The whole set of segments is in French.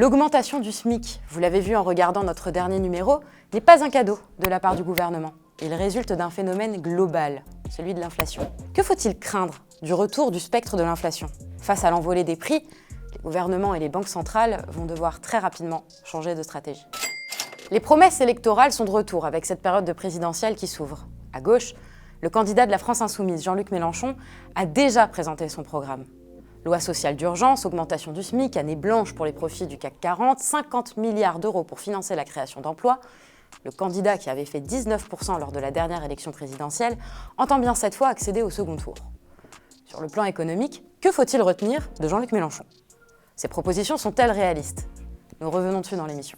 L'augmentation du SMIC, vous l'avez vu en regardant notre dernier numéro, n'est pas un cadeau de la part du gouvernement. Il résulte d'un phénomène global, celui de l'inflation. Que faut-il craindre du retour du spectre de l'inflation? Face à l'envolée des prix, les gouvernements et les banques centrales vont devoir très rapidement changer de stratégie. Les promesses électorales sont de retour avec cette période de présidentielle qui s'ouvre. À gauche, le candidat de la France Insoumise, Jean-Luc Mélenchon, a déjà présenté son programme. Loi sociale d'urgence, augmentation du SMIC, année blanche pour les profits du CAC 40, 50 milliards d'euros pour financer la création d'emplois. Le candidat qui avait fait 19% lors de la dernière élection présidentielle entend bien cette fois accéder au second tour. Sur le plan économique, que faut-il retenir de Jean-Luc Mélenchon? Ces propositions sont-elles réalistes? Nous revenons dessus dans l'émission.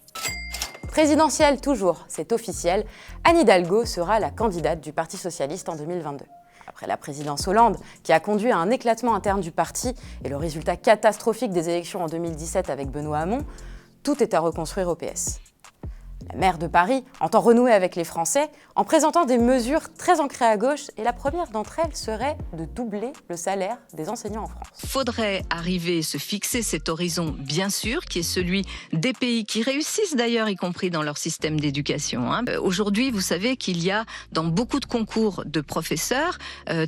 Présidentielle toujours, c'est officiel, Anne Hidalgo sera la candidate du Parti socialiste en 2022. Après la présidence Hollande, qui a conduit à un éclatement interne du parti et le résultat catastrophique des élections en 2017 avec Benoît Hamon, tout est à reconstruire au PS. La maire de Paris entend renouer avec les Français en présentant des mesures très ancrées à gauche et la première d'entre elles serait de doubler le salaire des enseignants en France. Faudrait arriver à se fixer cet horizon, bien sûr, qui est celui des pays qui réussissent d'ailleurs, y compris dans leur système d'éducation. Aujourd'hui, vous savez qu'il y a dans beaucoup de concours de professeurs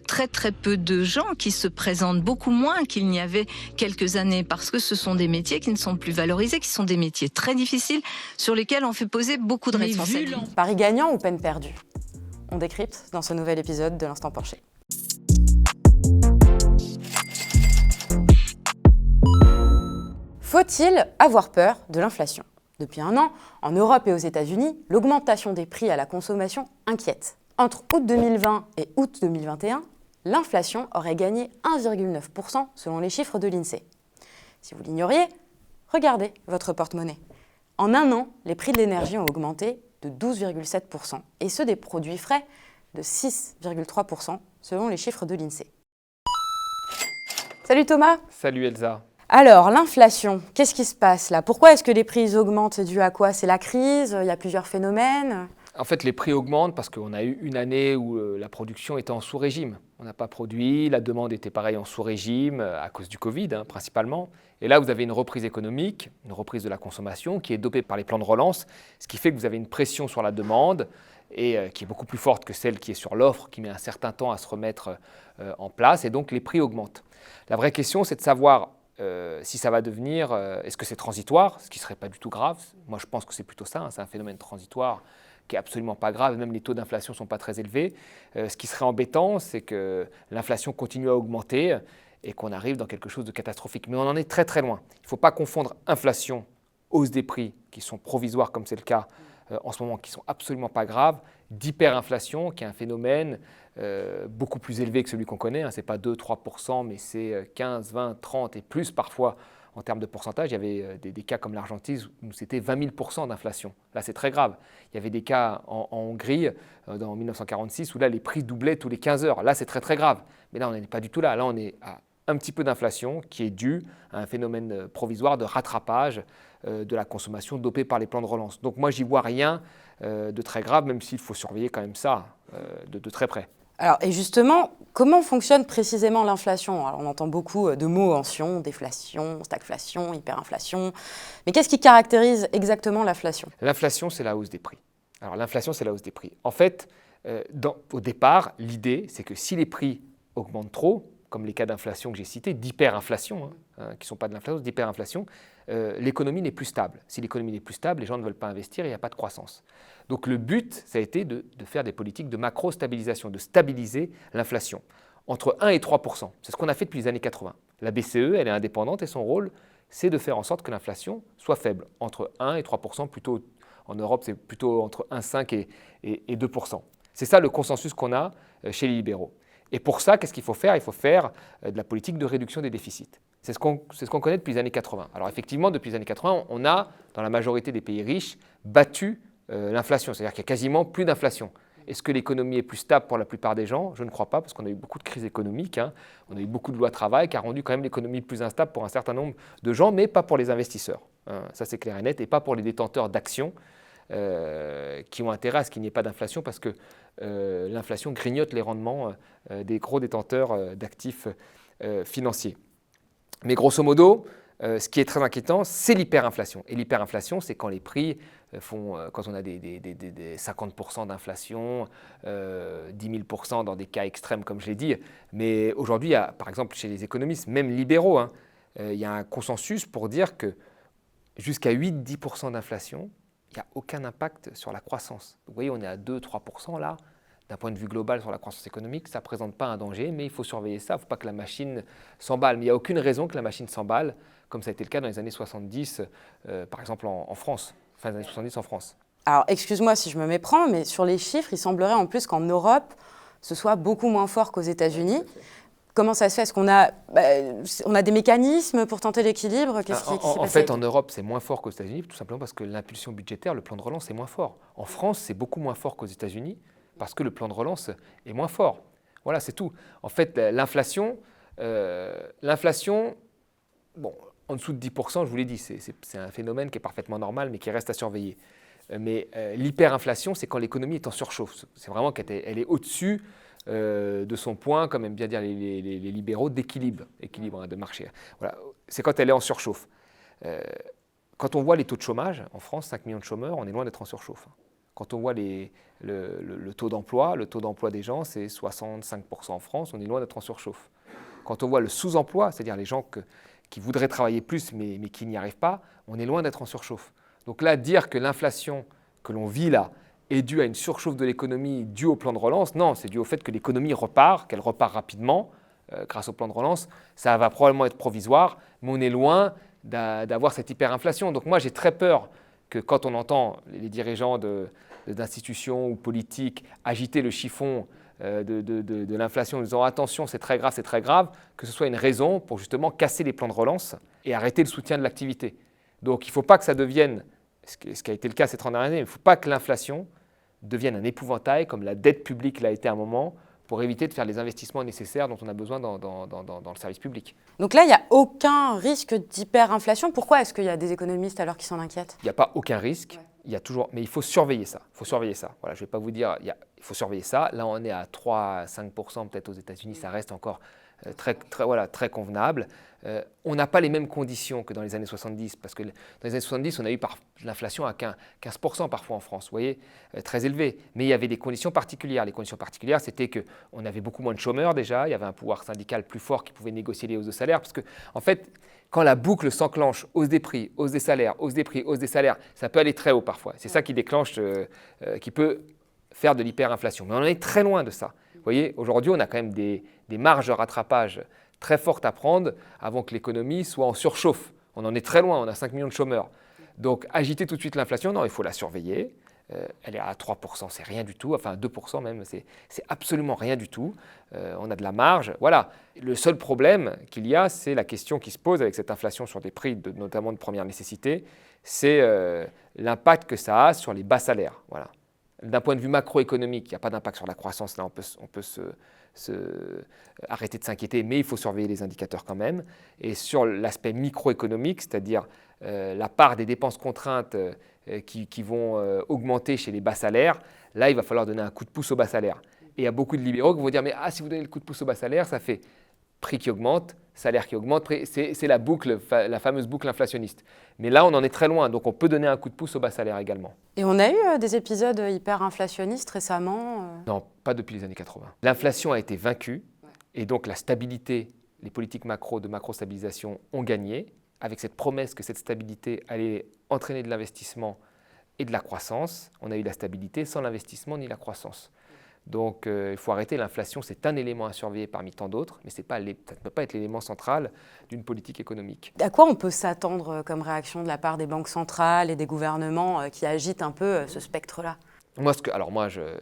très peu de gens qui se présentent, beaucoup moins qu'il n'y avait quelques années, parce que ce sont des métiers qui ne sont plus valorisés, qui sont des métiers très difficiles, sur lesquels on fait poser beaucoup de responsabilités. Paris gagnant ou peine perdue? On décrypte dans ce nouvel épisode de l'Instant Porcher. Faut-il avoir peur de l'inflation? Depuis un an, en Europe et aux États-Unis, l'augmentation des prix à la consommation inquiète. Entre août 2020 et août 2021, l'inflation aurait gagné 1,9% selon les chiffres de l'INSEE. Si vous l'ignoriez, regardez votre porte-monnaie. En un an, les prix de l'énergie ont augmenté de 12,7% et ceux des produits frais de 6,3% selon les chiffres de l'INSEE. Salut Thomas. Salut Elsa. Alors, l'inflation, qu'est-ce qui se passe là? Pourquoi est-ce que les prix augmentent? C'est dû à quoi? C'est la crise? Il y a plusieurs phénomènes? En fait, les prix augmentent parce qu'on a eu une année où la production était en sous-régime. On n'a pas produit, la demande était pareil en sous-régime à cause du Covid principalement. Et là, vous avez une reprise économique, une reprise de la consommation qui est dopée par les plans de relance, ce qui fait que vous avez une pression sur la demande et qui est beaucoup plus forte que celle qui est sur l'offre, qui met un certain temps à se remettre en place et donc les prix augmentent. La vraie question, c'est de savoir si ça va devenir, est-ce que c'est transitoire, ce qui ne serait pas du tout grave. Moi, je pense que c'est plutôt ça, c'est un phénomène transitoire qui n'est absolument pas grave, même les taux d'inflation ne sont pas très élevés. Ce qui serait embêtant, c'est que l'inflation continue à augmenter et qu'on arrive dans quelque chose de catastrophique. Mais on en est très très loin. Il ne faut pas confondre inflation, hausse des prix, qui sont provisoires comme c'est le cas en ce moment, qui ne sont absolument pas graves, d'hyperinflation, qui est un phénomène beaucoup plus élevé que celui qu'on connaît. Ce n'est pas 2-3%, mais c'est 15, 20, 30 et plus parfois. En termes de pourcentage, il y avait des cas comme l'Argentine où c'était 20 000% d'inflation. Là, c'est très grave. Il y avait des cas en Hongrie, dans 1946, où là, les prix doublaient tous les 15 heures. Là, c'est très, très grave. Mais là, on n'est pas du tout là. Là, on est à un petit peu d'inflation qui est due à un phénomène provisoire de rattrapage de la consommation dopée par les plans de relance. Donc moi, j'y vois rien de très grave, même s'il faut surveiller quand même ça de très près. Alors, et justement, comment fonctionne précisément l'inflation? Alors, on entend beaucoup de mots anciens, déflation, stagflation, hyperinflation. Mais qu'est-ce qui caractérise exactement l'inflation? L'inflation, c'est la hausse des prix. Alors, l'inflation, c'est la hausse des prix. En fait, au départ, l'idée, c'est que si les prix augmentent trop, comme les cas d'inflation que j'ai cités, d'hyperinflation, qui ne sont pas de l'inflation, d'hyperinflation, l'économie n'est plus stable. Si l'économie n'est plus stable, les gens ne veulent pas investir et il n'y a pas de croissance. Donc le but, ça a été de faire des politiques de macro-stabilisation, de stabiliser l'inflation entre 1 et 3%. C'est ce qu'on a fait depuis les années 80. La BCE, elle est indépendante et son rôle, c'est de faire en sorte que l'inflation soit faible, entre 1 et 3%, plutôt en Europe, c'est plutôt entre 1,5 et 2%. C'est ça le consensus qu'on a chez les libéraux. Et pour ça, qu'est-ce qu'il faut faire? Il faut faire de la politique de réduction des déficits. C'est ce qu'on connaît depuis les années 80. Alors effectivement, depuis les années 80, on a, dans la majorité des pays riches, battu l'inflation. C'est-à-dire qu'il y a quasiment plus d'inflation. Est-ce que l'économie est plus stable pour la plupart des gens? Je ne crois pas, parce qu'on a eu beaucoup de crises économiques. On a eu beaucoup de lois de travail qui a rendu quand même l'économie plus instable pour un certain nombre de gens, mais pas pour les investisseurs. Ça, c'est clair et net, et pas pour les détenteurs d'actions qui ont intérêt à ce qu'il n'y ait pas d'inflation, parce que l'inflation grignote les rendements des gros détenteurs d'actifs financiers. Mais grosso modo, ce qui est très inquiétant, c'est l'hyperinflation. Et l'hyperinflation, c'est quand les prix quand on a des 50% d'inflation, 10 000% dans des cas extrêmes, comme je l'ai dit. Mais aujourd'hui, il y a, par exemple, chez les économistes, même libéraux, il y a un consensus pour dire que jusqu'à 8-10% d'inflation, il n'y a aucun impact sur la croissance. Vous voyez, on est à 2-3% là. D'un point de vue global sur la croissance économique, ça ne présente pas un danger, mais il faut surveiller ça. Il ne faut pas que la machine s'emballe. Mais il n'y a aucune raison que la machine s'emballe, comme ça a été le cas dans les années 70, par exemple en France, fin des années 70 en France. Alors, excuse-moi si je me méprends, mais sur les chiffres, il semblerait en plus qu'en Europe, ce soit beaucoup moins fort qu'aux États-Unis. Comment ça se fait? Est-ce qu'on a des mécanismes pour tenter l'équilibre? En fait, en Europe, c'est moins fort qu'aux États-Unis, tout simplement parce que l'impulsion budgétaire, le plan de relance, est moins fort. En France, c'est beaucoup moins fort qu'aux États-Unis, parce que le plan de relance est moins fort. Voilà, c'est tout. En fait, l'inflation, bon, en dessous de 10%, je vous l'ai dit, c'est un phénomène qui est parfaitement normal, mais qui reste à surveiller. Mais l'hyperinflation, c'est quand l'économie est en surchauffe. C'est vraiment qu'elle est au-dessus de son point, comme aiment bien dire les libéraux, d'équilibre de marché. Voilà. C'est quand elle est en surchauffe. Quand on voit les taux de chômage, en France, 5 millions de chômeurs, on est loin d'être en surchauffe. Quand on voit le taux d'emploi des gens, c'est 65% en France, on est loin d'être en surchauffe. Quand on voit le sous-emploi, c'est-à-dire les gens qui voudraient travailler plus mais qui n'y arrivent pas, on est loin d'être en surchauffe. Donc là, dire que l'inflation que l'on vit là est due à une surchauffe de l'économie due au plan de relance, non, c'est dû au fait que l'économie repart, qu'elle repart rapidement grâce au plan de relance. Ça va probablement être provisoire, mais on est loin d'avoir cette hyperinflation. Donc moi, j'ai très peur que quand on entend les dirigeants d'institutions ou politiques agiter le chiffon de l'inflation en disant « attention, c'est très grave », que ce soit une raison pour justement casser les plans de relance et arrêter le soutien de l'activité. Donc il ne faut pas que ça devienne, ce qui a été le cas ces 30 dernières années, il ne faut pas que l'inflation devienne un épouvantail comme la dette publique l'a été à un moment, pour éviter de faire les investissements nécessaires dont on a besoin dans le service public. Donc là, il n'y a aucun risque d'hyperinflation. Pourquoi est-ce qu'il y a des économistes alors qui s'en inquiètent? Il n'y a pas aucun risque, il y a toujours, mais il faut surveiller ça. Voilà, je ne vais pas vous dire, il faut surveiller ça. Là, on est à 3-5% peut-être aux États-Unis, ça reste encore très convenable. On n'a pas les mêmes conditions que dans les années 70, parce que dans les années 70, on a eu l'inflation à 15% parfois en France, vous voyez, très élevé. Mais il y avait des conditions particulières. Les conditions particulières, c'était qu'on avait beaucoup moins de chômeurs déjà, il y avait un pouvoir syndical plus fort qui pouvait négocier les hausses de salaire, parce que, en fait, quand la boucle s'enclenche, hausse des prix, hausse des salaires, hausse des prix, hausse des salaires, ça peut aller très haut parfois. C'est ça qui déclenche, qui peut faire de l'hyperinflation. Mais on en est très loin de ça. Vous voyez, aujourd'hui, on a quand même des marges de rattrapage très fortes à prendre avant que l'économie soit en surchauffe. On en est très loin, on a 5 millions de chômeurs. Donc, agiter tout de suite l'inflation, non, il faut la surveiller. Elle est à 3%, c'est rien du tout, enfin 2% même, c'est absolument rien du tout. On a de la marge, voilà. Le seul problème qu'il y a, c'est la question qui se pose avec cette inflation sur des prix, notamment de première nécessité, c'est l'impact que ça a sur les bas salaires, voilà. D'un point de vue macroéconomique, il n'y a pas d'impact sur la croissance, là on peut arrêter de s'inquiéter, mais il faut surveiller les indicateurs quand même. Et sur l'aspect microéconomique, c'est-à-dire la part des dépenses contraintes qui vont augmenter chez les bas salaires, là il va falloir donner un coup de pouce aux bas salaires. Et il y a beaucoup de libéraux qui vont dire « mais si vous donnez le coup de pouce aux bas salaires, ça fait prix qui augmente, salaire qui augmente, c'est la boucle, la fameuse boucle inflationniste. » Mais là, on en est très loin, donc on peut donner un coup de pouce au bas salaire également. Et on a eu des épisodes hyperinflationnistes récemment Non, pas depuis les années 80. L'inflation a été vaincue, et donc la stabilité, les politiques de macro-stabilisation ont gagné, avec cette promesse que cette stabilité allait entraîner de l'investissement et de la croissance. On a eu la stabilité sans l'investissement ni la croissance. Donc il faut arrêter, l'inflation, c'est un élément à surveiller parmi tant d'autres, mais ça ne peut pas être l'élément central d'une politique économique. À quoi on peut s'attendre comme réaction de la part des banques centrales et des gouvernements qui agitent un peu ce spectre-là?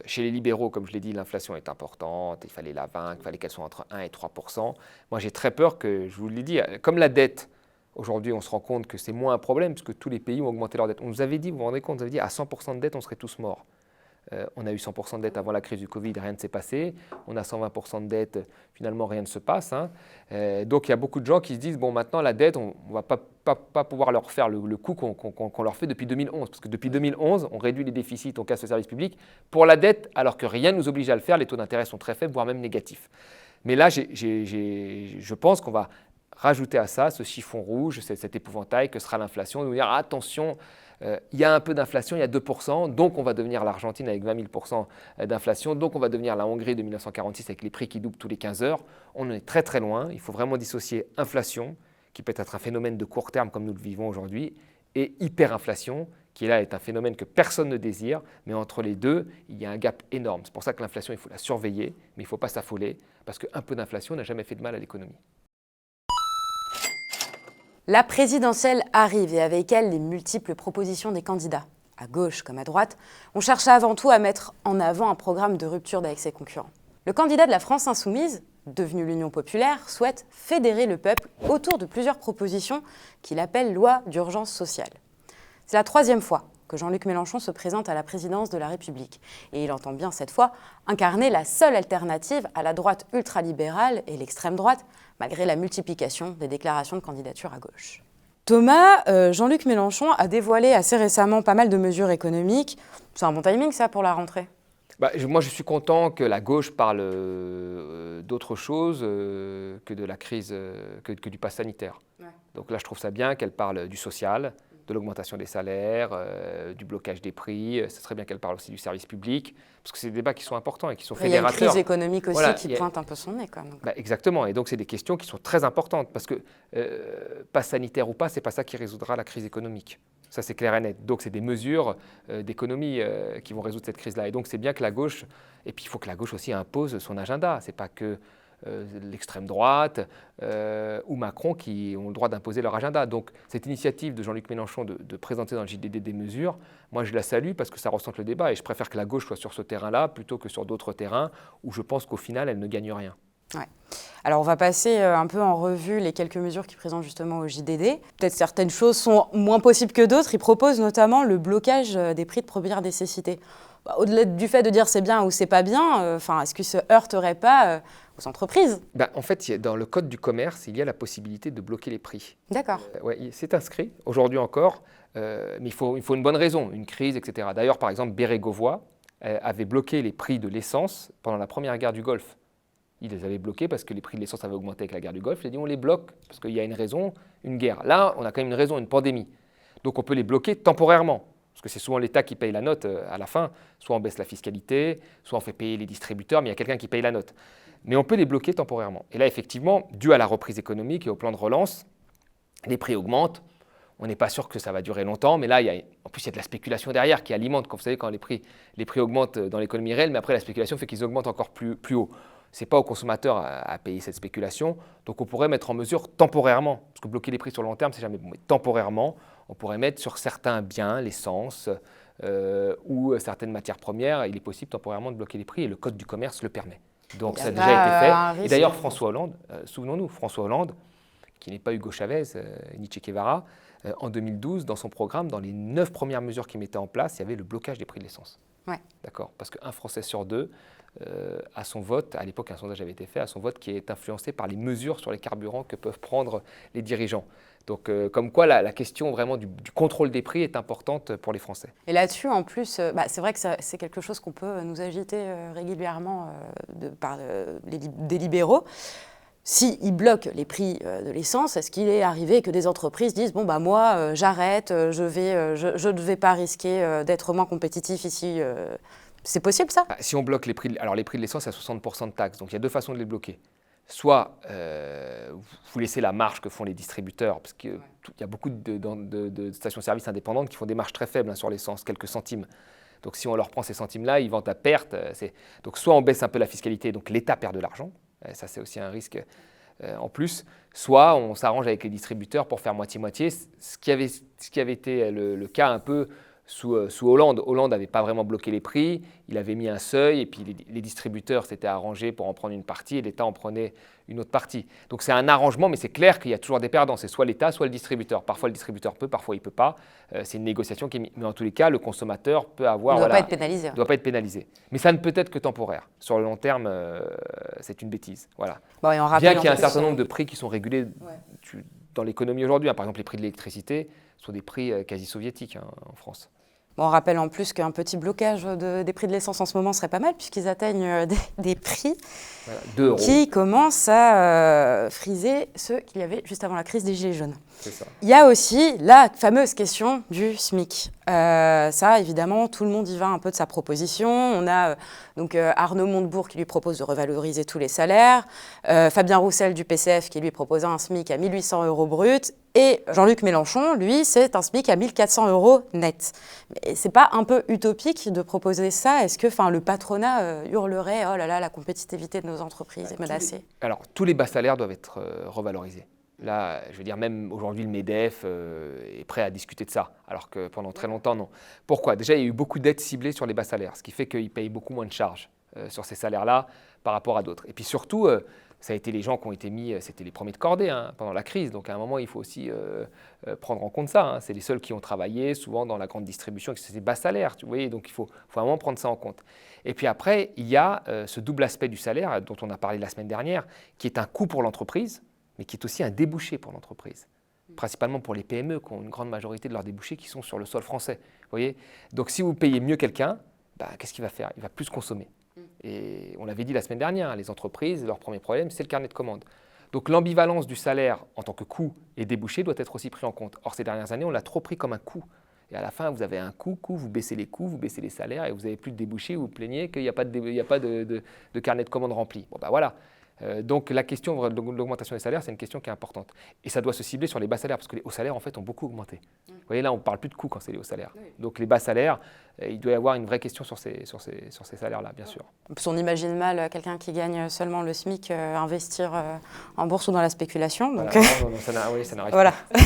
Chez les libéraux, comme je l'ai dit, l'inflation est importante, il fallait la vaincre, il fallait qu'elle soit entre 1 et 3%. Moi, j'ai très peur que, je vous l'ai dit, comme la dette, aujourd'hui, on se rend compte que c'est moins un problème, puisque tous les pays ont augmenté leur dette. On nous avait dit, vous vous rendez compte, on nous avait dit, à 100% de dette, on serait tous morts. On a eu 100% de dette avant la crise du Covid, rien ne s'est passé. On a 120% de dette, finalement rien ne se passe. Donc il y a beaucoup de gens qui se disent, bon maintenant la dette, on ne va pas pouvoir leur faire le coup qu'on leur fait depuis 2011. Parce que depuis 2011, on réduit les déficits, on casse le service public pour la dette, alors que rien ne nous oblige à le faire. Les taux d'intérêt sont très faibles, voire même négatifs. Mais là, je pense qu'on va rajouter à ça ce chiffon rouge, cet épouvantail que sera l'inflation, nous dire attention, il y a un peu d'inflation, il y a 2%, donc on va devenir l'Argentine avec 20 000% d'inflation, donc on va devenir la Hongrie de 1946 avec les prix qui doublent tous les 15 heures. On en est très très loin, il faut vraiment dissocier inflation, qui peut être un phénomène de court terme comme nous le vivons aujourd'hui, et hyperinflation, qui là est un phénomène que personne ne désire, mais entre les deux, il y a un gap énorme. C'est pour ça que l'inflation, il faut la surveiller, mais il ne faut pas s'affoler, parce qu'un peu d'inflation n'a jamais fait de mal à l'économie. La présidentielle arrive et avec elle les multiples propositions des candidats. À gauche comme à droite, on cherche avant tout à mettre en avant un programme de rupture avec ses concurrents. Le candidat de la France insoumise, devenu l'Union populaire, souhaite fédérer le peuple autour de plusieurs propositions qu'il appelle loi d'urgence sociale. C'est la 3e fois que Jean-Luc Mélenchon se présente à la présidence de la République. Et il entend bien cette fois incarner la seule alternative à la droite ultralibérale et l'extrême droite, malgré la multiplication des déclarations de candidature à gauche. Thomas, Jean-Luc Mélenchon a dévoilé assez récemment pas mal de mesures économiques. C'est un bon timing ça pour la rentrée? Moi, je suis content que la gauche parle d'autre chose que de la crise, que du pass sanitaire. Ouais. Donc là, je trouve ça bien qu'elle parle du social, de l'augmentation des salaires, du blocage des prix. Ce serait bien qu'elle parle aussi du service public, parce que c'est des débats qui sont importants et qui sont fédérateurs. Il y a une crise économique aussi qui pointe un peu son nez. Quoi, exactement, et donc c'est des questions qui sont très importantes, parce que pass sanitaire ou pas, ce n'est pas ça qui résoudra la crise économique. Ça, c'est clair et net. Donc, c'est des mesures d'économie qui vont résoudre cette crise-là. Et donc, c'est bien que la gauche, et puis il faut que la gauche aussi impose son agenda. Ce n'est pas que l'extrême droite ou Macron qui ont le droit d'imposer leur agenda. Donc, cette initiative de Jean-Luc Mélenchon de présenter dans le JDD des mesures, moi, je la salue parce que ça ressente le débat. Et je préfère que la gauche soit sur ce terrain-là plutôt que sur d'autres terrains où je pense qu'au final, elle ne gagne rien. Ouais. Alors, on va passer un peu en revue les quelques mesures qu'il présente justement au JDD. Peut-être certaines choses sont moins possibles que d'autres. Il propose notamment le blocage des prix de première nécessité. Au-delà du fait de dire c'est bien ou c'est pas bien, est-ce que ça ne heurterait pas aux entreprises? En fait, dans le code du commerce, il y a la possibilité de bloquer les prix. D'accord. Ouais, c'est inscrit, aujourd'hui encore, mais il faut une bonne raison, une crise, etc. D'ailleurs, par exemple, Bérégovoy avait bloqué les prix de l'essence pendant la première guerre du Golfe. Il les avait bloqués parce que les prix de l'essence avaient augmenté avec la guerre du Golfe. Il a dit on les bloque parce qu'il y a une raison, une guerre. Là, on a quand même une raison, une pandémie. Donc on peut les bloquer temporairement. Parce que c'est souvent l'État qui paye la note à la fin. Soit on baisse la fiscalité, soit on fait payer les distributeurs, mais il y a quelqu'un qui paye la note. Mais on peut les bloquer temporairement. Et là, effectivement, dû à la reprise économique et au plan de relance, les prix augmentent. On n'est pas sûr que ça va durer longtemps, mais là, en plus, il y a de la spéculation derrière qui alimente, comme vous savez, quand les prix augmentent dans l'économie réelle, mais après, la spéculation fait qu'ils augmentent encore plus haut. Ce n'est pas aux consommateurs à payer cette spéculation. Donc on pourrait mettre en mesure temporairement, parce que bloquer les prix sur le long terme, c'est jamais bon, mais temporairement, on pourrait mettre sur certains biens, l'essence ou certaines matières premières, il est possible temporairement de bloquer les prix et le code du commerce le permet. Donc ça a déjà été fait. Et d'ailleurs, François Hollande, souvenons-nous, François Hollande, qui n'est pas Hugo Chavez ni Che Guevara, en 2012, dans son programme, dans les 9 premières mesures qu'il mettait en place, il y avait le blocage des prix de l'essence. Ouais. D'accord, parce qu'un Français sur deux à son vote, à l'époque un sondage avait été fait, à son vote qui est influencé par les mesures sur les carburants que peuvent prendre les dirigeants. Donc comme quoi la question vraiment du contrôle des prix est importante pour les Français. Et là-dessus, en plus, c'est vrai que c'est quelque chose qu'on peut nous agiter régulièrement par des libéraux. S'ils bloquent les prix de l'essence, est-ce qu'il est arrivé que des entreprises disent « bon, moi, j'arrête, je ne vais pas risquer d'être moins compétitif ici ». C'est possible, ça? Si on bloque les prix, alors les prix de l'essence, il y a 60% de taxes, donc il y a 2 façons de les bloquer. Soit vous laissez la marge que font les distributeurs, parce qu'il y a beaucoup de stations-service indépendantes qui font des marges très faibles sur l'essence, quelques centimes. Donc si on leur prend ces centimes-là, ils vendent à perte. Donc soit on baisse un peu la fiscalité, donc l'État perd de l'argent, ça c'est aussi un risque en plus, soit on s'arrange avec les distributeurs pour faire moitié-moitié, ce qui avait été le cas un peu sous Hollande. Hollande n'avait pas vraiment bloqué les prix, il avait mis un seuil et puis les distributeurs s'étaient arrangés pour en prendre une partie et l'État en prenait une autre partie. Donc c'est un arrangement, mais c'est clair qu'il y a toujours des perdants, c'est soit l'État, soit le distributeur. Parfois le distributeur peut, parfois il ne peut pas. C'est une négociation qui est mise. Mais en tous les cas, le consommateur peut avoir… Il ne doit pas être pénalisé. Ne doit pas être pénalisé. Mais ça ne peut être que temporaire. Sur le long terme, c'est une bêtise. Voilà. Bon, et on rappelle bien qu'il y ait un certain nombre de prix qui sont régulés dans l'économie aujourd'hui. Par exemple, les prix de l'électricité sont des prix quasi soviétiques en France. Bon, on rappelle en plus qu'un petit blocage des prix de l'essence en ce moment serait pas mal, puisqu'ils atteignent des prix Voilà, 2 euros. qui commencent à friser ceux qu'il y avait juste avant la crise des Gilets jaunes. C'est ça. Il y a aussi la fameuse question du SMIC. Ça, évidemment, tout le monde y va un peu de sa proposition. On a donc Arnaud Montebourg qui lui propose de revaloriser tous les salaires, Fabien Roussel du PCF qui lui proposait un SMIC à 1 800 € brut, et Jean-Luc Mélenchon, lui, c'est un SMIC à 1 400 € net. Mais c'est pas un peu utopique de proposer ça? Est-ce que le patronat hurlerait « Oh là là, la compétitivité de nos entreprises est menacée ». Alors, tous les bas salaires doivent être revalorisés. Là, je veux dire, même aujourd'hui, le MEDEF est prêt à discuter de ça, alors que pendant très longtemps, non. Pourquoi? Déjà, il y a eu beaucoup d'aides ciblées sur les bas salaires, ce qui fait qu'ils payent beaucoup moins de charges sur ces salaires-là par rapport à d'autres. Et puis surtout, ça a été les gens qui ont été mis, c'était les premiers de cordée pendant la crise, donc à un moment, il faut aussi prendre en compte ça. C'est les seuls qui ont travaillé, souvent dans la grande distribution, c'est des bas salaires, vous voyez, donc il faut vraiment prendre ça en compte. Et puis après, il y a ce double aspect du salaire, dont on a parlé la semaine dernière, qui est un coût pour l'entreprise, mais qui est aussi un débouché pour l'entreprise, principalement pour les PME qui ont une grande majorité de leurs débouchés qui sont sur le sol français. Vous voyez, donc si vous payez mieux quelqu'un, qu'est-ce qu'il va faire? Il va plus consommer. Et on l'avait dit la semaine dernière, les entreprises, leur premier problème, c'est le carnet de commandes. Donc l'ambivalence du salaire en tant que coût et débouché doit être aussi pris en compte. Or, ces dernières années, on l'a trop pris comme un coût. Et à la fin, vous avez un coût, vous baissez les coûts, vous baissez les salaires et vous n'avez plus de débouchés, vous vous plaignez qu'il n'y a pas de carnet de commandes rempli. Bon, voilà. Donc la question de l'augmentation des salaires, c'est une question qui est importante. Et ça doit se cibler sur les bas salaires, parce que les hauts salaires, en fait, ont beaucoup augmenté. Vous voyez, là, on ne parle plus de coûts quand c'est les hauts salaires. Donc les bas salaires, il doit y avoir une vraie question sur ces salaires-là, bien sûr. On imagine mal quelqu'un qui gagne seulement le SMIC investir en bourse ou dans la spéculation. Donc... Voilà, non, ça n'arrive voilà. pas.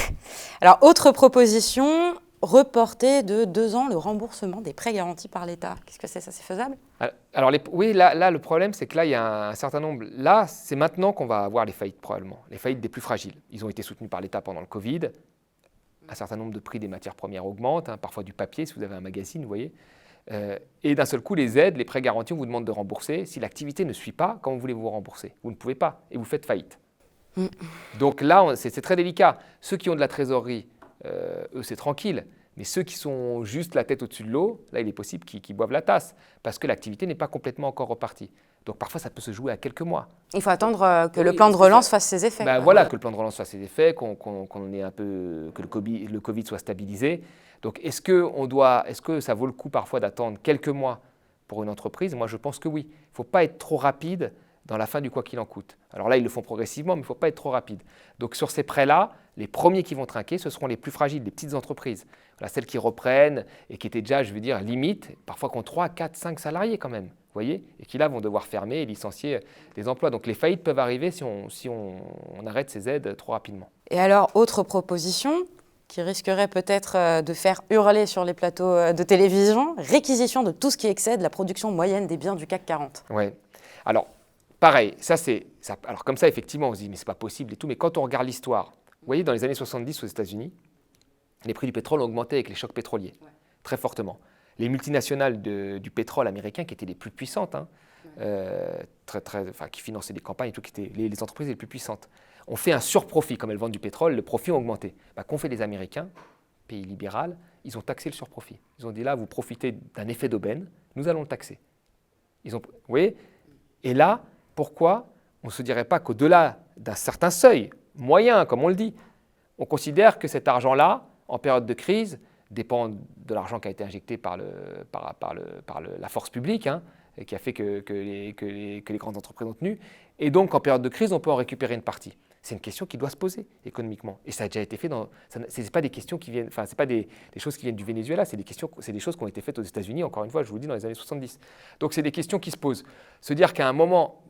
Alors, autre proposition, reporter de 2 ans le remboursement des prêts garantis par l'État. Qu'est-ce que c'est, ça, c'est faisable? Alors, oui, là, le problème, c'est que là, il y a un certain nombre. Là, c'est maintenant qu'on va avoir les faillites, probablement. Les faillites des plus fragiles. Ils ont été soutenus par l'État pendant le Covid. Un certain nombre de prix des matières premières augmentent, parfois du papier, si vous avez un magazine, vous voyez. Et d'un seul coup, les aides, les prêts garantis, on vous demande de rembourser. Si l'activité ne suit pas, comment voulez-vous rembourser? Vous ne pouvez pas, et vous faites faillite. Donc là, c'est très délicat. Ceux qui ont de la trésorerie, eux, c'est tranquille. Mais ceux qui sont juste la tête au-dessus de l'eau, là, il est possible qu'ils boivent la tasse, parce que l'activité n'est pas complètement encore repartie. Donc parfois, ça peut se jouer à quelques mois. Il faut attendre que le plan de relance fasse ses effets. Voilà, que le plan de relance fasse ses effets, qu'on ait un peu, que le Covid soit stabilisé. Donc est-ce que ça vaut le coup parfois d'attendre quelques mois pour une entreprise? Moi, je pense que oui. Il ne faut pas être trop rapide dans la fin du quoi qu'il en coûte. Alors là, ils le font progressivement, mais il ne faut pas être trop rapide. Donc sur ces prêts-là, les premiers qui vont trinquer, ce seront les plus fragiles, les petites entreprises. Voilà, celles qui reprennent et qui étaient déjà, je veux dire, limite, parfois qui ont 3, 4, 5 salariés quand même, vous voyez, et qui là vont devoir fermer et licencier des emplois. Donc les faillites peuvent arriver si on arrête ces aides trop rapidement. Et alors, autre proposition qui risquerait peut-être de faire hurler sur les plateaux de télévision, réquisition de tout ce qui excède la production moyenne des biens du CAC 40. Oui. Alors, pareil, alors comme ça, effectivement, on se dit, mais c'est pas possible et tout, mais quand on regarde l'histoire, vous voyez, dans les années 70 aux États-Unis, les prix du pétrole ont augmenté avec les chocs pétroliers, très fortement. Les multinationales du pétrole américain, qui étaient les plus puissantes, qui finançaient des campagnes et tout, qui étaient les entreprises les plus puissantes, ont fait un surprofit. Comme elles vendent du pétrole, le profit a augmenté. Qu'ont fait les Américains, pays libéral, ils ont taxé le surprofit. Ils ont dit là, vous profitez d'un effet d'aubaine, nous allons le taxer. Vous voyez? Et là, pourquoi on ne se dirait pas qu'au-delà d'un certain seuil, moyen, comme on le dit, on considère que cet argent-là, en période de crise, dépend de l'argent qui a été injecté par la force publique, qui a fait que les grandes entreprises ont tenu. Et donc, en période de crise, on peut en récupérer une partie. C'est une question qui doit se poser économiquement. Et ça a déjà été fait ce n'est pas des questions qui viennent, c'est pas des choses qui viennent du Venezuela, c'est des choses qui ont été faites aux États-Unis, encore une fois, je vous le dis, dans les années 70. Donc, c'est des questions qui se posent. Se dire qu'à un moment,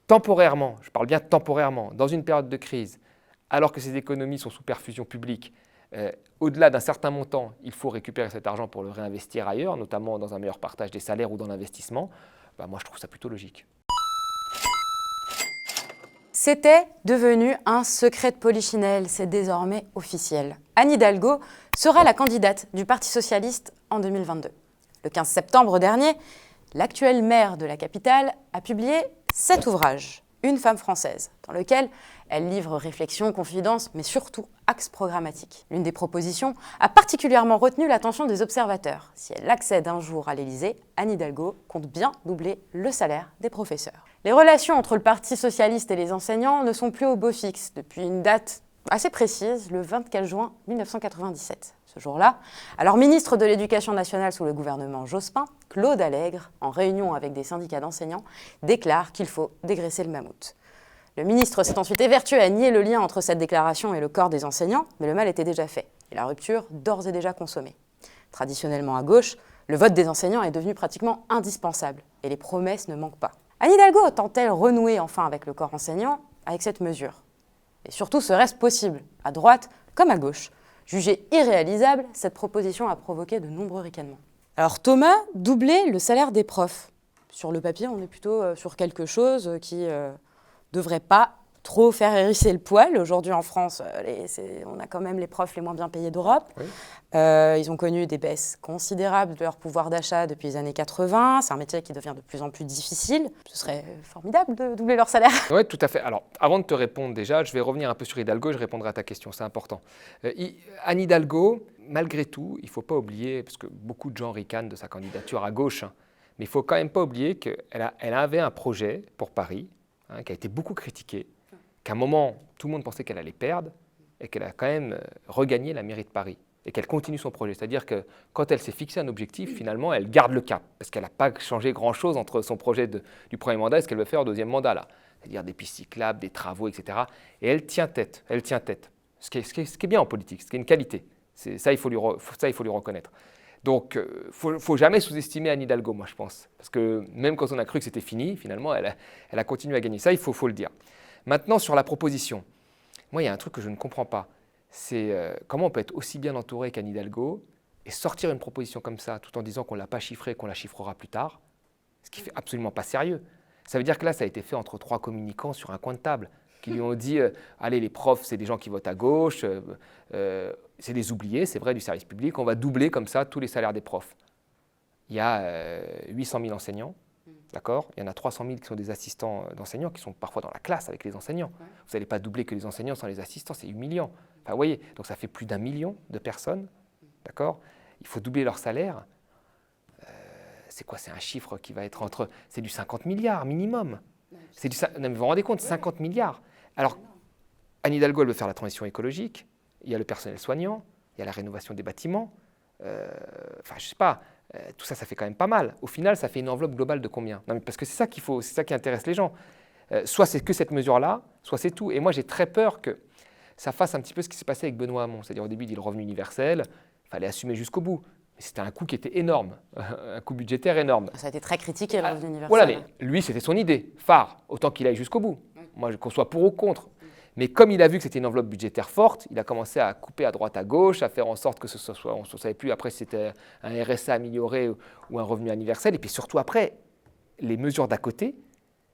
temporairement, je parle bien temporairement, dans une période de crise, alors que ces économies sont sous perfusion publique, au-delà d'un certain montant, il faut récupérer cet argent pour le réinvestir ailleurs, notamment dans un meilleur partage des salaires ou dans l'investissement. Moi, je trouve ça plutôt logique. C'était devenu un secret de polichinelle, c'est désormais officiel. Anne Hidalgo sera la candidate du Parti socialiste en 2022. Le 15 septembre dernier, l'actuel maire de la capitale a publié cet ouvrage, Une femme française, dans lequel elle livre réflexions, confidences, mais surtout axes programmatiques. L'une des propositions a particulièrement retenu l'attention des observateurs. Si elle accède un jour à l'Élysée, Anne Hidalgo compte bien doubler le salaire des professeurs. Les relations entre le Parti socialiste et les enseignants ne sont plus au beau fixe depuis une date assez précise, le 24 juin 1997. Ce jour-là, alors ministre de l'Éducation nationale sous le gouvernement Jospin, Claude Allègre, en réunion avec des syndicats d'enseignants, déclare qu'il faut dégraisser le mammouth. Le ministre s'est ensuite évertué à nier le lien entre cette déclaration et le corps des enseignants, mais le mal était déjà fait, et la rupture d'ores et déjà consommée. Traditionnellement à gauche, le vote des enseignants est devenu pratiquement indispensable, et les promesses ne manquent pas. Anne Hidalgo tente-t-elle renouer enfin avec le corps enseignant avec cette mesure? Et surtout, serait-ce possible, à droite comme à gauche? Jugée irréalisable, cette proposition a provoqué de nombreux ricanements. Alors Thomas, doubler le salaire des profs. Sur le papier, on est plutôt sur quelque chose qui devrait pas trop faire hérisser le poil. Aujourd'hui en France, on a quand même les profs les moins bien payés d'Europe. Oui. Ils ont connu des baisses considérables de leur pouvoir d'achat depuis les années 80. C'est un métier qui devient de plus en plus difficile. Ce serait formidable de doubler leur salaire. Oui, tout à fait. Alors, avant de te répondre déjà, je vais revenir un peu sur Hidalgo et je répondrai à ta question, c'est important. Anne Hidalgo, malgré tout, il ne faut pas oublier, parce que beaucoup de gens ricanent de sa candidature à gauche, mais il ne faut quand même pas oublier qu'elle avait un projet pour Paris, qui a été beaucoup critiqué, qu'à un moment, tout le monde pensait qu'elle allait perdre et qu'elle a quand même regagné la mairie de Paris et qu'elle continue son projet. C'est-à-dire que quand elle s'est fixé un objectif, finalement, elle garde le cap parce qu'elle n'a pas changé grand-chose entre son projet du premier mandat et ce qu'elle veut faire au deuxième mandat, là. C'est-à-dire des pistes cyclables, des travaux, etc. Et elle tient tête, ce qui est bien en politique, ce qui est une qualité. Ça, il faut lui reconnaître. Donc, faut jamais sous-estimer Anne Hidalgo, moi, je pense. Parce que même quand on a cru que c'était fini, finalement, elle a continué à gagner. Ça, il faut le dire. Maintenant, sur la proposition, moi, il y a un truc que je ne comprends pas. C'est comment on peut être aussi bien entouré qu'Anne Hidalgo et sortir une proposition comme ça tout en disant qu'on ne l'a pas chiffrée et qu'on la chiffrera plus tard, ce qui ne fait absolument pas sérieux. Ça veut dire que là, ça a été fait entre 3 communicants sur un coin de table qui lui ont dit allez, les profs, c'est des gens qui votent à gauche, c'est des oubliés, c'est vrai, du service public, on va doubler comme ça tous les salaires des profs. Il y a 800 000 enseignants. D'accord ? Il y en a 300 000 qui sont des assistants d'enseignants, qui sont parfois dans la classe avec les enseignants. Ouais. Vous n'allez pas doubler que les enseignants sans les assistants, c'est humiliant. Enfin, vous voyez, donc ça fait plus d'1 million de personnes. D'accord ? Il faut doubler leur salaire. C'est quoi ? C'est un chiffre qui va être entre... C'est du 50 milliards minimum. Non, mais vous vous rendez compte, 50 milliards. Alors, Anne Hidalgo, elle veut faire la transition écologique. Il y a le personnel soignant, il y a la rénovation des bâtiments. Enfin, je ne sais pas... tout ça, ça fait quand même pas mal. Au final, ça fait une enveloppe globale de combien ? Non, mais parce que c'est ça qu'il faut, c'est ça qui intéresse les gens. Soit c'est que cette mesure-là, soit c'est tout. Et moi, j'ai très peur que ça fasse un petit peu ce qui s'est passé avec Benoît Hamon. C'est-à-dire au début, il dit le revenu universel, il fallait assumer jusqu'au bout. Mais c'était un coût qui était énorme, un coût budgétaire énorme. Ça a été très critiqué, le revenu universel. Voilà, mais lui, c'était son idée, phare. Autant qu'il aille jusqu'au bout. Moi, qu'on soit pour ou contre. Mais comme il a vu que c'était une enveloppe budgétaire forte, il a commencé à couper à droite à gauche, à faire en sorte que ce soit, on ne savait plus après si c'était un RSA amélioré ou un revenu universel. Et puis surtout après, les mesures d'à côté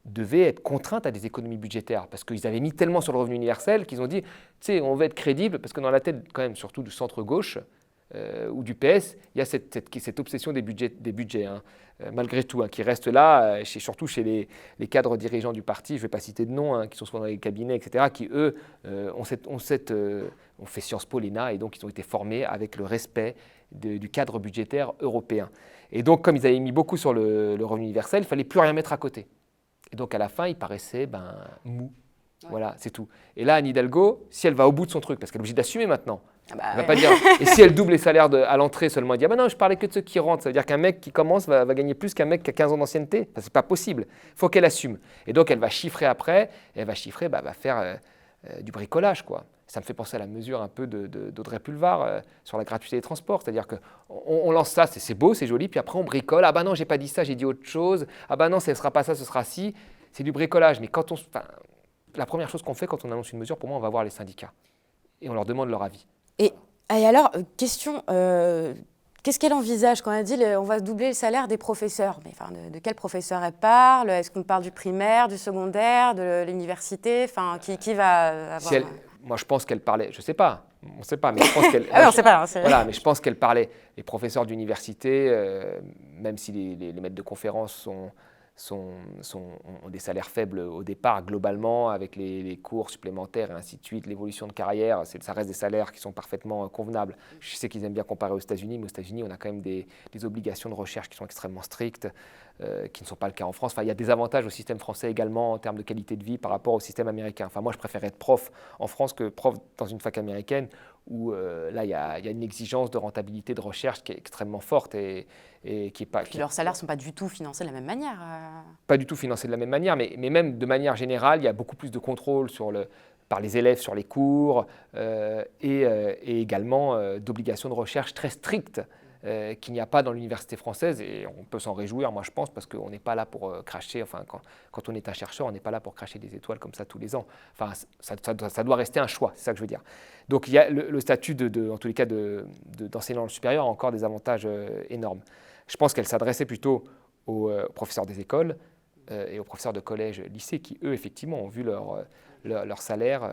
devaient être contraintes à des économies budgétaires parce qu'ils avaient mis tellement sur le revenu universel qu'ils ont dit, tu sais, on veut être crédible parce que dans la tête quand même surtout du centre-gauche ou du PS, il y a cette obsession des budgets hein, malgré tout, hein, qui reste là, surtout chez les cadres dirigeants du parti, je ne vais pas citer de noms, hein, qui sont souvent dans les cabinets, etc., qui eux ont fait Sciences Po, l'ENA, et donc ils ont été formés avec le respect du cadre budgétaire européen. Et donc comme ils avaient mis beaucoup sur le revenu universel, il ne fallait plus rien mettre à côté. Et donc à la fin, il paraissait mou. Ouais. Voilà, c'est tout. Et là, Anne Hidalgo, si elle va au bout de son truc, parce qu'elle est obligée d'assumer maintenant, elle va pas dire. Et si elle double les salaires à l'entrée seulement, elle dit non, je parlais que de ceux qui rentrent. Ça veut dire qu'un mec qui commence va gagner plus qu'un mec qui a 15 ans d'ancienneté. Enfin, c'est pas possible. Il faut qu'elle assume. Et donc, elle va chiffrer après. Et elle va chiffrer, elle va faire du bricolage, quoi. Ça me fait penser à la mesure un peu d'Audrey Pulvar sur la gratuité des transports. C'est-à-dire qu'on lance ça, c'est beau, c'est joli, puis après on bricole. Ah non, j'ai pas dit ça, j'ai dit autre chose. Ah non, ce sera pas ça, ce sera ci. C'est du bricolage. Mais quand la première chose qu'on fait quand on annonce une mesure, pour moi, on va voir les syndicats. Et on leur demande leur avis. Et alors, question, qu'est-ce qu'elle envisage quand elle dit on va doubler le salaire des professeurs? Mais de quel professeur elle parle? Est-ce qu'on parle du primaire, du secondaire, de l'université? Qui va avoir... Moi, je pense qu'elle parlait, je ne sais pas, on ne sait pas, mais je pense qu'elle... on sait pas. Voilà, mais je pense qu'elle parlait. Les professeurs d'université, même si les maîtres de conférences ont des salaires faibles au départ, globalement, avec les cours supplémentaires et ainsi de suite, l'évolution de carrière, ça reste des salaires qui sont parfaitement convenables. Je sais qu'ils aiment bien comparer aux États-Unis, mais aux États-Unis, on a quand même des obligations de recherche qui sont extrêmement strictes, qui ne sont pas le cas en France. Enfin, il y a des avantages au système français également en termes de qualité de vie par rapport au système américain. Enfin, moi, je préfère être prof en France que prof dans une fac américaine, où là, il y a une exigence de rentabilité de recherche qui est extrêmement forte et qui est pas... Puis leurs salaires ne sont pas du tout financés de la même manière. Pas du tout financés de la même manière, mais même de manière générale, il y a beaucoup plus de contrôle par les élèves sur les cours et également d'obligations de recherche très strictes qu'il n'y a pas dans l'université française, et on peut s'en réjouir, moi je pense, parce qu'on n'est pas là pour cracher, enfin quand on est un chercheur, on n'est pas là pour cracher des étoiles comme ça tous les ans. Enfin, ça doit rester un choix, c'est ça que je veux dire. Donc il y a le statut, en tous les cas, d'enseignant dans le supérieur a encore des avantages énormes. Je pense qu'elle s'adressait plutôt aux professeurs des écoles et aux professeurs de collège, lycée, qui eux, effectivement, ont vu leur salaire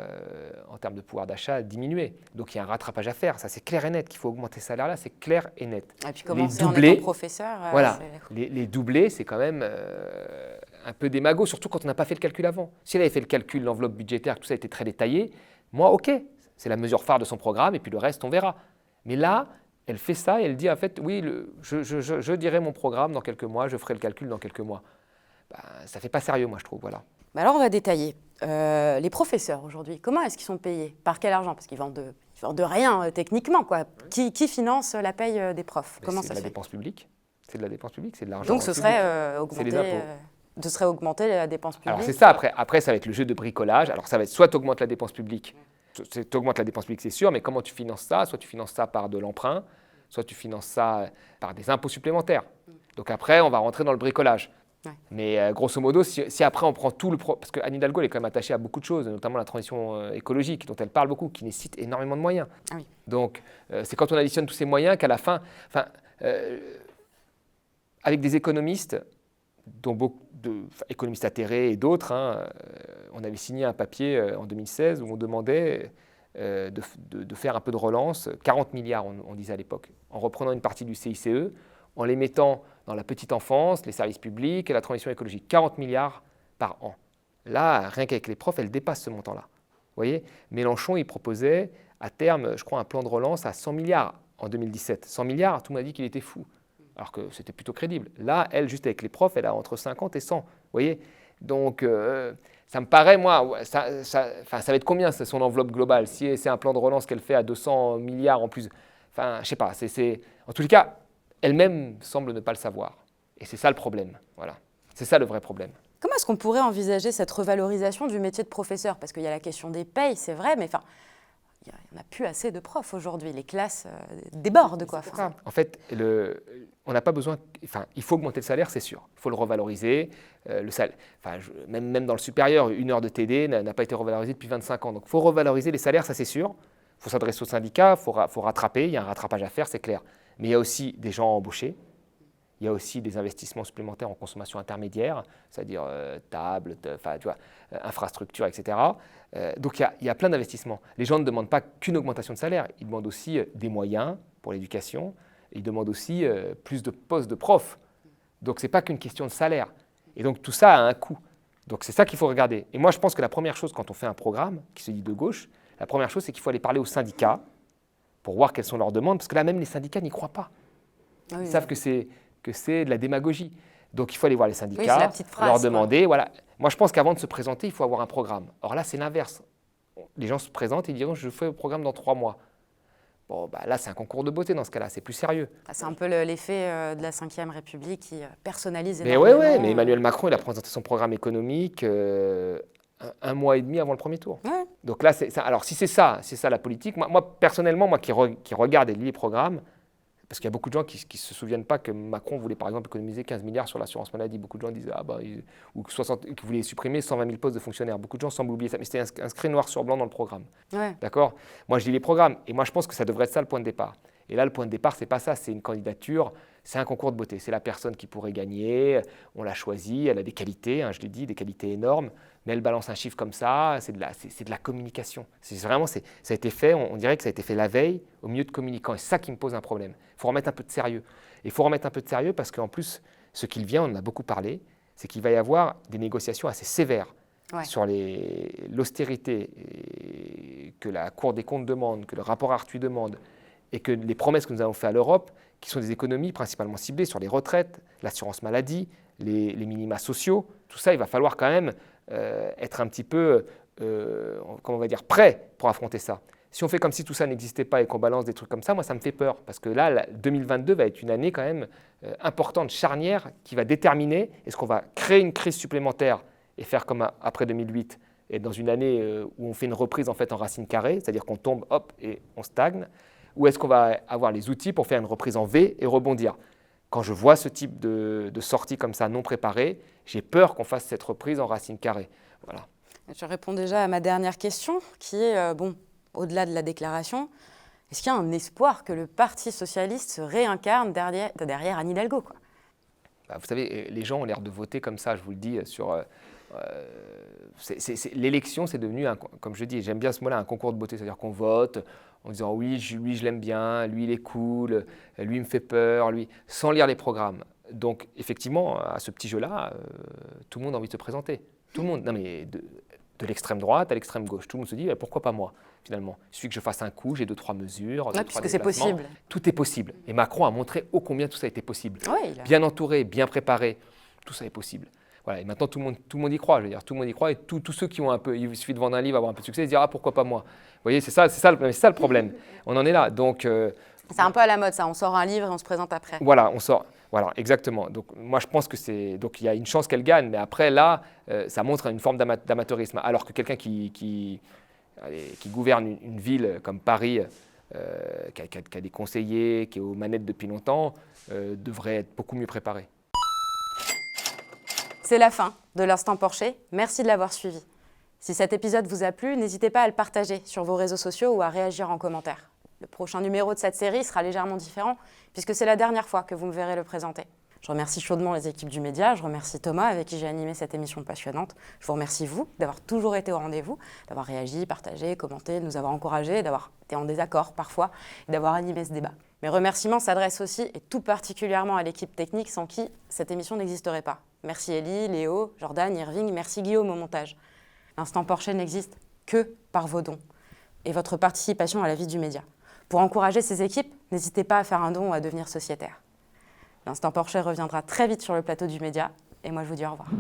en termes de pouvoir d'achat diminuer. Donc il y a un rattrapage à faire, ça c'est clair et net, qu'il faut augmenter ces salaires-là, c'est clair et net. Et puis commencer en étant professeur. Voilà, les doublés, c'est quand même un peu démago, surtout quand on n'a pas fait le calcul avant. Si elle avait fait le calcul, l'enveloppe budgétaire, tout ça a été très détaillé, moi, ok, c'est la mesure phare de son programme, et puis le reste, on verra. Mais là, elle fait ça et elle dit, en fait, oui, je dirai mon programme dans quelques mois, je ferai le calcul dans quelques mois. Ça ne fait pas sérieux, moi, je trouve, voilà. Alors, on va détailler. Les professeurs, aujourd'hui, comment est-ce qu'ils sont payés? Par quel argent? Parce qu'ils vendent de rien, techniquement, quoi. Qui finance la paye des profs? Comment ça se fait? C'est de la dépense publique. C'est de la dépense publique, c'est de l'argent. Donc, ce serait augmenter la dépense publique. Alors, c'est ça, après, ça va être le jeu de bricolage. Alors, ça va être soit tu augmentes la dépense publique, c'est sûr, mais comment tu finances ça? Soit tu finances ça par de l'emprunt, soit tu finances ça par des impôts supplémentaires. Donc après, on va rentrer dans le bricolage. Ouais. Mais grosso modo, si après on prend tout parce que Anne Hidalgo elle est quand même attachée à beaucoup de choses, notamment la transition écologique, dont elle parle beaucoup, qui nécessite énormément de moyens. Ah oui. Donc c'est quand on additionne tous ces moyens qu'à la fin, avec des économistes, dont beaucoup économistes atterrés et d'autres, on avait signé un papier en 2016 où on demandait de faire un peu de relance, 40 milliards on disait à l'époque, en reprenant une partie du CICE, en les mettant dans la petite enfance, les services publics et la transition écologique. 40 milliards par an. Là, rien qu'avec les profs, elle dépasse ce montant-là. Vous voyez, Mélenchon, il proposait à terme, je crois, un plan de relance à 100 milliards en 2017. 100 milliards, tout le monde a dit qu'il était fou, alors que c'était plutôt crédible. Là, elle, juste avec les profs, elle a entre 50 et 100. Vous voyez, donc, ça me paraît, moi, ça va être combien son enveloppe globale? Si c'est un plan de relance qu'elle fait à 200 milliards en plus, enfin, je ne sais pas. En tous les cas, elle-même semble ne pas le savoir. Et c'est ça le problème. Voilà. C'est ça le vrai problème. Comment est-ce qu'on pourrait envisager cette revalorisation du métier de professeur? Parce qu'il y a la question des payes, c'est vrai, mais il n'y en a plus assez de profs aujourd'hui. Les classes débordent, quoi. En fait, on n'a pas besoin... il faut augmenter le salaire, c'est sûr. Il faut le revaloriser. Même dans le supérieur, une heure de TD n'a pas été revalorisée depuis 25 ans. Donc, il faut revaloriser les salaires, ça c'est sûr. Il faut s'adresser aux syndicats, il faut rattraper. Il y a un rattrapage à faire, c'est clair. Mais il y a aussi des gens embauchés. Il y a aussi des investissements supplémentaires en consommation intermédiaire, c'est-à-dire tables, infrastructures, etc. Donc il y a plein d'investissements. Les gens ne demandent pas qu'une augmentation de salaire, ils demandent aussi des moyens pour l'éducation, ils demandent aussi plus de postes de profs. Donc ce n'est pas qu'une question de salaire. Et donc tout ça a un coût. Donc c'est ça qu'il faut regarder. Et moi je pense que la première chose quand on fait un programme qui se dit de gauche, la première chose c'est qu'il faut aller parler aux syndicats pour voir quelles sont leurs demandes, parce que là même les syndicats n'y croient pas. Ah oui, ils savent que c'est de la démagogie. Donc il faut aller voir les syndicats, leur demander. Voilà. Moi je pense qu'avant de se présenter, il faut avoir un programme. Or là c'est l'inverse. Les gens se présentent et diront je fais le programme dans 3 mois. Bon, là c'est un concours de beauté dans ce cas-là, c'est plus sérieux. C'est un peu l'effet de la Ve République qui personnalise énormément. Mais Emmanuel Macron il a présenté son programme économique un mois et demi avant le premier tour. Ouais. Donc là, alors si c'est ça la politique, moi personnellement, moi qui regarde et lis les programmes, parce qu'il y a beaucoup de gens qui ne se souviennent pas que Macron voulait par exemple économiser 15 milliards sur l'assurance maladie. Beaucoup de gens disent ou qu'il voulait supprimer 120 000 postes de fonctionnaires. Beaucoup de gens semblent oublier ça, mais c'était inscrit noir sur blanc dans le programme. Ouais. D'accord ? Moi je lis les programmes et moi je pense que ça devrait être ça le point de départ. Et là le point de départ c'est pas ça, c'est une candidature, c'est un concours de beauté. C'est la personne qui pourrait gagner, on l'a choisie, elle a des qualités, je l'ai dit, des qualités énormes. Mais elle balance un chiffre comme ça, c'est de la communication. Ça a été fait, on dirait que ça a été fait la veille, au milieu de communicants. Et c'est ça qui me pose un problème. Il faut remettre un peu de sérieux. Et il faut remettre un peu de sérieux parce qu'en plus, ce qu'il vient, on en a beaucoup parlé, c'est qu'il va y avoir des négociations assez sévères sur l'austérité que la Cour des comptes demande, que le rapport Arthuis demande, et que les promesses que nous avons faites à l'Europe, qui sont des économies principalement ciblées sur les retraites, l'assurance maladie, les minima sociaux, tout ça, il va falloir quand même être un petit peu, comment on va dire, prêt pour affronter ça. Si on fait comme si tout ça n'existait pas et qu'on balance des trucs comme ça, moi, ça me fait peur. Parce que là, 2022 va être une année quand même importante, charnière, qui va déterminer est-ce qu'on va créer une crise supplémentaire et faire comme après 2008, et dans une année où on fait une reprise en fait en racine carrée, c'est-à-dire qu'on tombe, hop, et on stagne, ou est-ce qu'on va avoir les outils pour faire une reprise en V et rebondir? Quand je vois ce type de sortie comme ça, non préparée, j'ai peur qu'on fasse cette reprise en racine carrée. Voilà. Je réponds déjà à ma dernière question, qui est, au-delà de la déclaration, est-ce qu'il y a un espoir que le Parti socialiste se réincarne derrière Anne Hidalgo, quoi? Vous savez, les gens ont l'air de voter comme ça, je vous le dis, sur... l'élection, c'est devenu, comme je dis, j'aime bien ce mot-là, un concours de beauté, c'est-à-dire qu'on vote en disant oui, lui je l'aime bien, lui il est cool, lui il me fait peur, lui, sans lire les programmes. Donc effectivement, à ce petit jeu-là, tout le monde a envie de se présenter. Tout le monde, non mais de l'extrême droite à l'extrême gauche, tout le monde se dit pourquoi pas moi finalement. Il suffit que je fasse un coup, j'ai 2-3 mesures, 2-3 puisque c'est possible. Tout est possible. Et Macron a montré ô combien tout ça était possible. Ouais, bien entouré, bien préparé, tout ça est possible. Voilà, et maintenant tout le monde y croit, je veux dire, tout le monde y croit, et tous ceux qui ont un peu, il suffit de vendre un livre, avoir un peu de succès, et se dire pourquoi pas moi. Vous voyez, c'est ça le problème. On en est là. Donc c'est un peu à la mode ça, on sort un livre et on se présente après. Voilà, on sort. Voilà, exactement. Donc moi je pense que donc il y a une chance qu'elle gagne, mais après là, ça montre une forme d'amateurisme. Alors que quelqu'un qui gouverne une ville comme Paris, qui a des conseillers, qui est aux manettes depuis longtemps, devrait être beaucoup mieux préparé. C'est la fin de l'Instant Porcher. Merci de l'avoir suivi. Si cet épisode vous a plu, n'hésitez pas à le partager sur vos réseaux sociaux ou à réagir en commentaire. Le prochain numéro de cette série sera légèrement différent puisque c'est la dernière fois que vous me verrez le présenter. Je remercie chaudement les équipes du média, je remercie Thomas avec qui j'ai animé cette émission passionnante. Je vous remercie vous d'avoir toujours été au rendez-vous, d'avoir réagi, partagé, commenté, de nous avoir encouragés, d'avoir été en désaccord parfois et d'avoir animé ce débat. Mes remerciements s'adressent aussi et tout particulièrement à l'équipe technique sans qui cette émission n'existerait pas. Merci Ellie, Léo, Jordan, Irving, merci Guillaume au montage. L'Instant Porcher n'existe que par vos dons et votre participation à la vie du média. Pour encourager ces équipes, n'hésitez pas à faire un don ou à devenir sociétaire. L'Instant Porcher reviendra très vite sur le plateau du média et moi je vous dis au revoir.